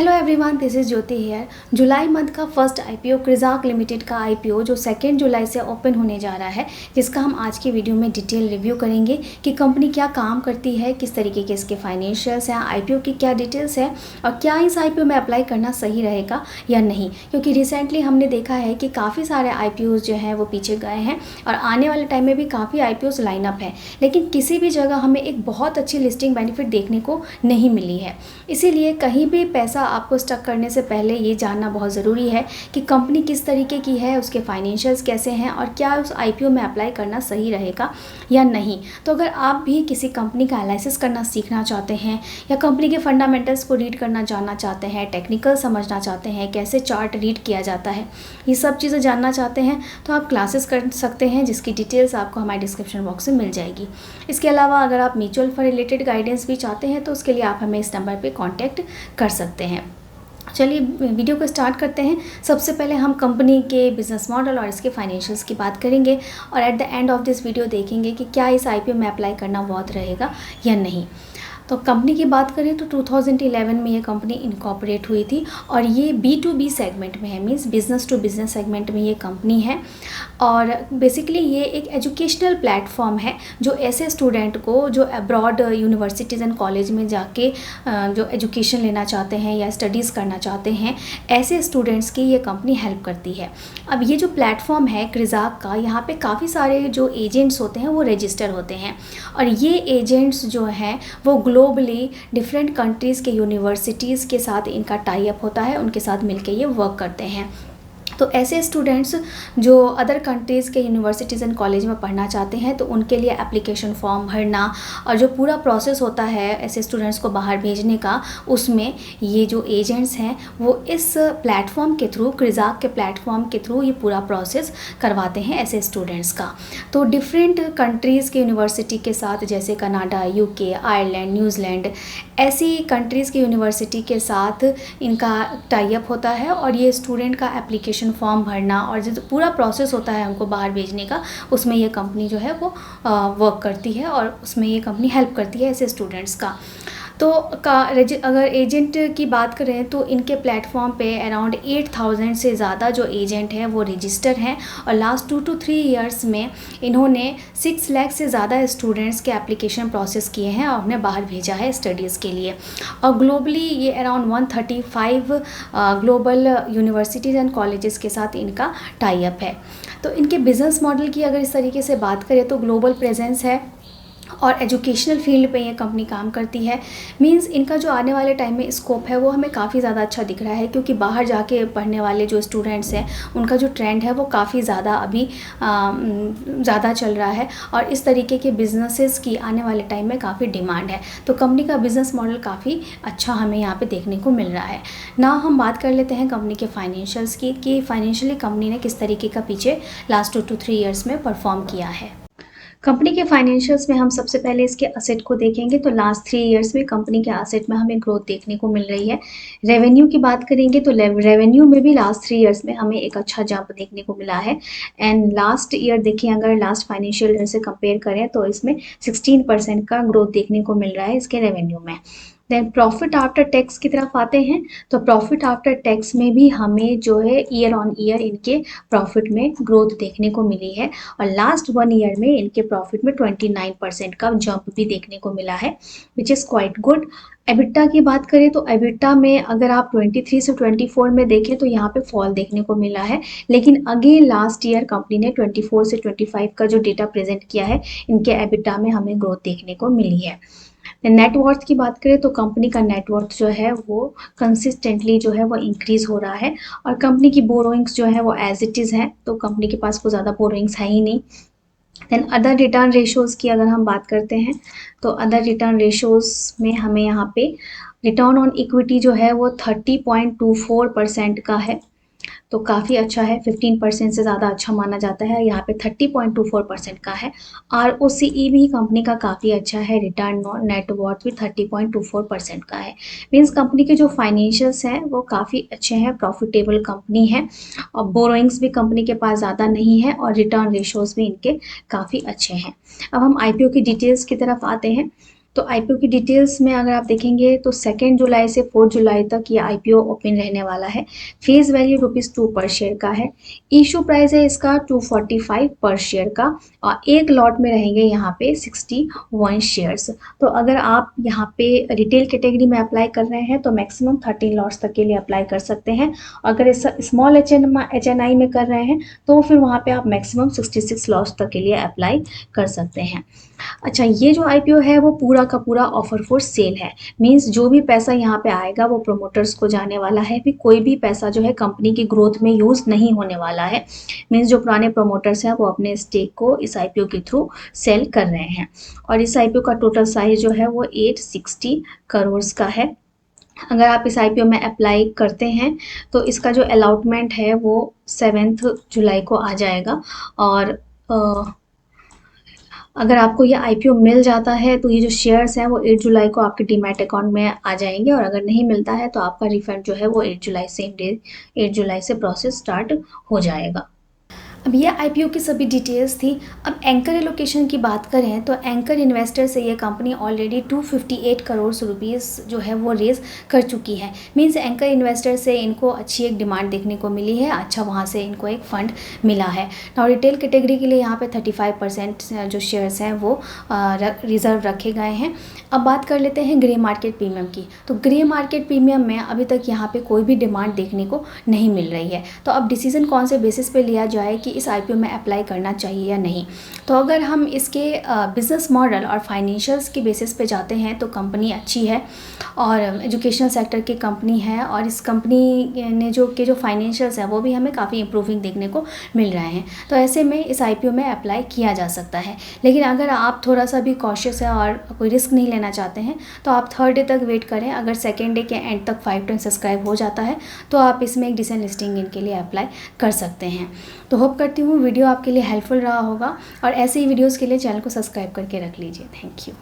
Hello everyone, this is Jyoti here. जुलाई month का first IPO Krizac limited का आईपीओ जो 2 जुलाई से ओपन होने जा रहा है, जिसका हम आज की वीडियो में डिटेल रिव्यू करेंगे कि कंपनी क्या काम करती है, किस तरीके के इसके फाइनेंशियल्स हैं, आईपीओ की क्या डिटेल्स है और क्या इस आईपीओ में अप्लाई करना सही रहेगा या नहीं। क्योंकि रिसेंटली हमने देखा है कि काफ़ी सारे आईपीओज जो हैं वो पीछे गए हैं और आने वाले टाइम में भी काफ़ी आईपीओज लाइनअप है, लेकिन किसी भी जगह हमें एक बहुत अच्छी लिस्टिंग बेनिफिट देखने को नहीं मिली है। इसीलिए कहीं भी पैसा आपको स्टक करने से पहले ये जानना बहुत ज़रूरी है कि कंपनी किस तरीके की है, उसके फाइनेंशियल्स कैसे हैं और क्या उस आईपीओ में अप्लाई करना सही रहेगा या नहीं। तो अगर आप भी किसी कंपनी का एनालिसिस करना सीखना चाहते हैं या कंपनी के फंडामेंटल्स को रीड करना जानना चाहते हैं, टेक्निकल समझना चाहते हैं, कैसे चार्ट रीड किया जाता है, ये सब चीज़ें जानना चाहते हैं तो आप क्लासेस कर सकते हैं, जिसकी डिटेल्स आपको हमारे डिस्क्रिप्शन बॉक्स में मिल जाएगी। इसके अलावा अगर आप म्यूचुअल फंड रिलेटेड गाइडेंस भी चाहते हैं तो उसके लिए आप हमें इस नंबर पर कॉन्टैक्ट कर सकते हैं। चलिए वीडियो को स्टार्ट करते हैं। सबसे पहले हम कंपनी के बिज़नेस मॉडल और इसके फाइनेंशियल्स की बात करेंगे और at the end of this video देखेंगे कि क्या इस आईपीओ में अप्लाई करना वर्थ रहेगा या नहीं। तो कंपनी की बात करें तो 2011 में ये कंपनी इनकॉर्पोरेट हुई थी और ये B2B सेगमेंट में है, means business to business segment में ये कंपनी है। और बेसिकली ये एक एजुकेशनल प्लेटफॉर्म है जो ऐसे स्टूडेंट को जो अब्रॉड यूनिवर्सिटीज़ एंड कॉलेज में जाके जो एजुकेशन लेना चाहते हैं या स्टडीज़ करना चाहते हैं, ऐसे स्टूडेंट्स की ये कंपनी हेल्प करती है। अब ये जो प्लेटफॉर्म है क्रिजाक का, यहाँ पे काफ़ी सारे जो एजेंट्स होते हैं वो रजिस्टर होते हैं और ये एजेंट्स जो हैं वो ग्लोबली डिफरेंट कंट्रीज़ के यूनिवर्सिटीज़ के साथ इनका टाई अप होता है, उनके साथ मिलके ये वर्क करते हैं। तो ऐसे स्टूडेंट्स जो अदर कंट्रीज़ के यूनिवर्सिटीज़ एंड कॉलेज में पढ़ना चाहते हैं तो उनके लिए एप्लीकेशन फॉर्म भरना और जो पूरा प्रोसेस होता है ऐसे स्टूडेंट्स को बाहर भेजने का, उसमें ये जो एजेंट्स हैं वो इस प्लेटफॉर्म के थ्रू, क्रिजाक के प्लेटफॉर्म के थ्रू ये पूरा प्रोसेस करवाते हैं ऐसे स्टूडेंट्स का। तो डिफरेंट कंट्रीज़ के यूनिवर्सिटी के साथ, जैसे कनाडा, यूके, आयरलैंड, न्यूजीलैंड, ऐसी कंट्रीज़ की यूनिवर्सिटी के साथ इनका टाई अप होता है और ये स्टूडेंट का एप्लीकेशन फॉर्म भरना और जो पूरा प्रोसेस होता है हमको बाहर भेजने का, उसमें ये कंपनी जो है वो वर्क करती है और उसमें ये कंपनी हेल्प करती है ऐसे स्टूडेंट्स का। तो अगर एजेंट की बात करें तो इनके प्लेटफॉर्म पे अराउंड 8000 से ज़्यादा जो एजेंट हैं वो रजिस्टर हैं और लास्ट 2 to 3 ईयर्स में इन्होंने 6 लाख से ज़्यादा स्टूडेंट्स के एप्लीकेशन प्रोसेस किए हैं और उन्हें बाहर भेजा है स्टडीज़ के लिए। और ग्लोबली ये around 135 global universities and colleges के साथ इनका टाई अप है। तो इनके बिज़नेस मॉडल की अगर इस तरीके से बात करें तो ग्लोबल प्रेजेंस है और एजुकेशनल फील्ड पे ये कंपनी काम करती है। मींस इनका जो आने वाले टाइम में स्कोप है वो हमें काफ़ी ज़्यादा अच्छा दिख रहा है, क्योंकि बाहर जाके पढ़ने वाले जो स्टूडेंट्स हैं उनका जो ट्रेंड है वो काफ़ी ज़्यादा अभी ज़्यादा चल रहा है और इस तरीके के बिजनेसेस की आने वाले टाइम में काफ़ी डिमांड है। तो कंपनी का बिज़नेस मॉडल काफ़ी अच्छा हमें यहाँ पर देखने को मिल रहा है ना। हम बात कर लेते हैं कंपनी के फाइनेंशियल्स की कि फाइनेंशियली कंपनी ने किस तरीके का पीछे लास्ट 2 to 3 ईयर्स में परफॉर्म किया है। कंपनी के फाइनेंशियल्स में हम सबसे पहले इसके असेट को देखेंगे तो लास्ट 3 ईयर्स में कंपनी के असेट में हमें ग्रोथ देखने को मिल रही है। रेवेन्यू की बात करेंगे तो रेवेन्यू में भी लास्ट 3 ईयर्स में हमें एक अच्छा जंप देखने को मिला है। एंड लास्ट ईयर देखिए, अगर लास्ट फाइनेंशियल ईयर से कंपेयर करें तो इसमें 16% का ग्रोथ देखने को मिल रहा है इसके रेवेन्यू में। देन प्रॉफिट आफ्टर टैक्स की तरफ आते हैं तो प्रॉफिट आफ्टर टैक्स में भी हमें जो है ईयर ऑन ईयर इनके प्रॉफिट में ग्रोथ देखने को मिली है और लास्ट 1 ईयर में इनके प्रॉफिट में 29% का जंप भी देखने को मिला है, which is quite good. EBITDA की बात करें तो एबिटा में अगर आप 23 से 24 में देखें तो यहाँ पे फॉल देखने को मिला है, लेकिन अगेन लास्ट ईयर कंपनी ने 24 से 25 का जो डेटा प्रेजेंट किया है, इनके एबिटा में हमें ग्रोथ देखने को मिली है। नेटवर्थ की बात करें तो कंपनी का नेटवर्थ जो है वो कंसिस्टेंटली जो है वो इंक्रीज हो रहा है और कंपनी की बोरोइंग्स जो है वो एज इट इज़ है, तो कंपनी के पास कोई ज़्यादा बोरोइंग्स है ही नहीं। देन अदर रिटर्न रेशोज़ की अगर हम बात करते हैं तो अदर रिटर्न रेशोज़ में हमें यहाँ पे रिटर्न ऑन इक्विटी जो है वो 30.24% का है, तो काफ़ी अच्छा है। 15% से ज़्यादा अच्छा माना जाता है, यहाँ पे 30.24% का है। ROCE भी कंपनी का काफ़ी अच्छा है, रिटर्न ऑन नेटवर्थ भी 30.24% का है। मीन्स कंपनी के जो फाइनेंशियल्स हैं वो काफ़ी अच्छे हैं, प्रॉफिटेबल कंपनी है और बोरोइंग्स भी कंपनी के पास ज़्यादा नहीं है और रिटर्न रेशोज़ भी इनके काफ़ी अच्छे हैं। अब हम IPO की डिटेल्स की तरफ आते हैं तो आईपीओ की डिटेल्स में अगर आप देखेंगे तो 2 जुलाई से 4 जुलाई तक ये आईपीओ ओपन रहने वाला है। फेस वैल्यू ₹2 पर शेयर का है। इशू प्राइस है इसका 245 पर शेयर का और एक लॉट में रहेंगे यहाँ पे 61 शेयर्स। तो अगर आप यहाँ पे रिटेल कैटेगरी में अप्लाई कर रहे हैं तो मैक्सिमम 13 लॉट्स तक के लिए अप्लाई कर सकते हैं। अगर इस स्मॉल एचएनआई में कर रहे हैं तो फिर वहाँ पे आप मैक्सिमम 66 लॉट्स तक के लिए अप्लाई कर सकते हैं। अच्छा, ये जो आईपीओ है वो पूरा का पूरा ऑफर फॉर सेल है। मींस जो भी पैसा यहाँ पे आएगा वो प्रोमोटर्स को जाने वाला है। भी कोई भी पैसा जो है कंपनी की ग्रोथ में यूज़ नहीं होने वाला है। मींस जो पुराने प्रोमोटर्स हैं वो अपने स्टेक को इस आईपीओ के थ्रू सेल कर रहे हैं। और इस आईपीओ का टोटल साइज जो है वो 860 करोड़ का है। अगर आप इस आईपीओ में अप्लाई करते हैं तो इसका जो अलॉटमेंट है वो 7 जुलाई को आ जाएगा। और अगर आपको ये आईपीओ मिल जाता है तो ये जो शेयर्स हैं वो 8 जुलाई को आपके डीमैट अकाउंट में आ जाएंगे। और अगर नहीं मिलता है तो आपका रिफंड जो है वो 8 जुलाई सेम डे 8 जुलाई से प्रोसेस स्टार्ट हो जाएगा। अब ये आईपीओ की सभी डिटेल्स थी। अब एंकर एलोकेशन की बात करें तो एंकर इन्वेस्टर से ये कंपनी ऑलरेडी 258 करोड़ रुपीस जो है वो रेज़ कर चुकी है। मींस एंकर इन्वेस्टर से इनको अच्छी एक डिमांड देखने को मिली है। अच्छा, वहाँ से इनको एक फ़ंड मिला है। और रिटेल कैटेगरी के लिए यहाँ पे 35% जो शेयर्स हैं वो रिज़र्व रखे गए हैं। अब बात कर लेते हैं ग्रे मार्केट प्रीमियम की। तो ग्रे मार्केट प्रीमियम में अभी तक यहाँ पे कोई भी डिमांड देखने को नहीं मिल रही है। तो अब डिसीज़न कौन से बेसिस पे लिया जाए कि इस आईपीओ में अप्लाई करना चाहिए या नहीं। तो अगर हम इसके बिज़नेस मॉडल और फाइनेंशियल्स के बेसिस पे जाते हैं तो कंपनी अच्छी है और एजुकेशनल सेक्टर की कंपनी है। और इस कंपनी ने जो फाइनेंशियल्स हैं वो भी हमें काफ़ी इंप्रूविंग देखने को मिल रहे हैं। तो ऐसे में इस आईपीओ में अप्लाई किया जा सकता है। लेकिन अगर आप थोड़ा सा भी कॉशियस है और कोई रिस्क नहीं लेना चाहते हैं तो आप 3rd डे तक वेट करें। अगर 2nd डे के एंड तक 5 टाइम सब्सक्राइब हो जाता है तो आप इसमें एक डिसेंट लिस्टिंग इनके लिए अप्लाई कर सकते हैं। तो होप करती हूँ वीडियो आपके लिए हेल्पफुल रहा होगा और ऐसे ही वीडियोज़ के लिए चैनल को सब्सक्राइब करके रख लीजिए। Thank you.